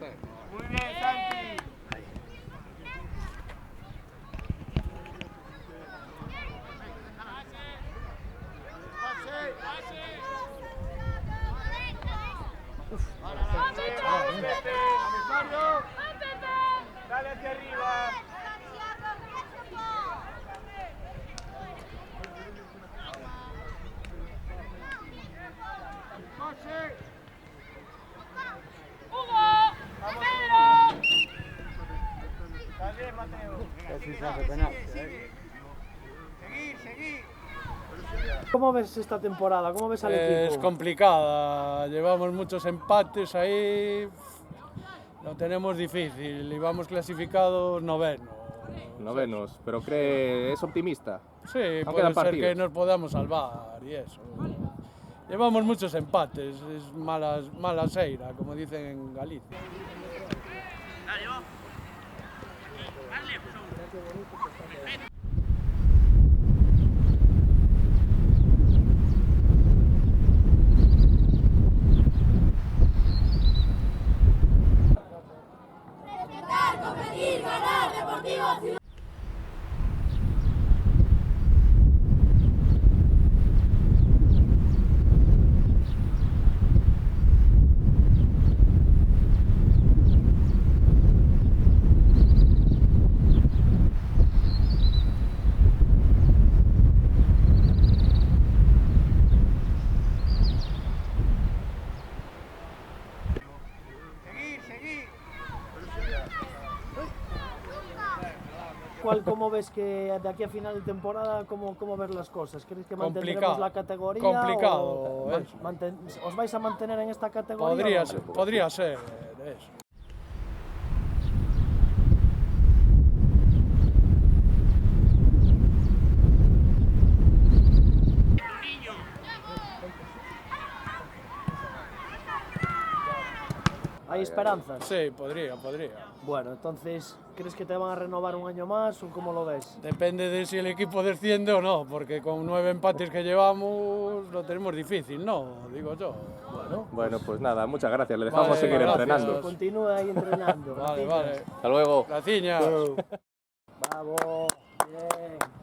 Muy bien, Santi. Dale hacia arriba. ¡Hugo! ¡Pedro! Dale, Mateo. Casi se hace penal. Seguir. ¿Cómo ves esta temporada? ¿Cómo ves al equipo? Es complicada, llevamos muchos empates ahí, lo tenemos difícil y vamos clasificados Novenos, pero ¿es optimista? Sí, Aún puede quedan ser partidos. que nos podamos salvar y eso. Llevamos muchos empates, es mala seira, como dicen en Galicia. Respetar, competir, ganar, Deportivo Ciudad. Seguir. ¿Cómo ves que de aquí a final de temporada, cómo ves las cosas? ¿Crees que mantendremos Complicado. la categoría? Complicado, o eso. ¿Os vais a mantener en esta categoría? Podría ser eso. ¿Hay esperanzas? Sí, podría. Bueno, entonces, ¿crees que te van a renovar un año más o cómo lo ves? Depende de si el equipo desciende o no, porque con 9 empates que llevamos lo tenemos difícil, ¿no? Digo yo. Bueno, pues nada, muchas gracias, le dejamos seguir gracias. entrenando. Continúa ahí entrenando. Vale. Hasta luego. Graciñas. Bravo, bien.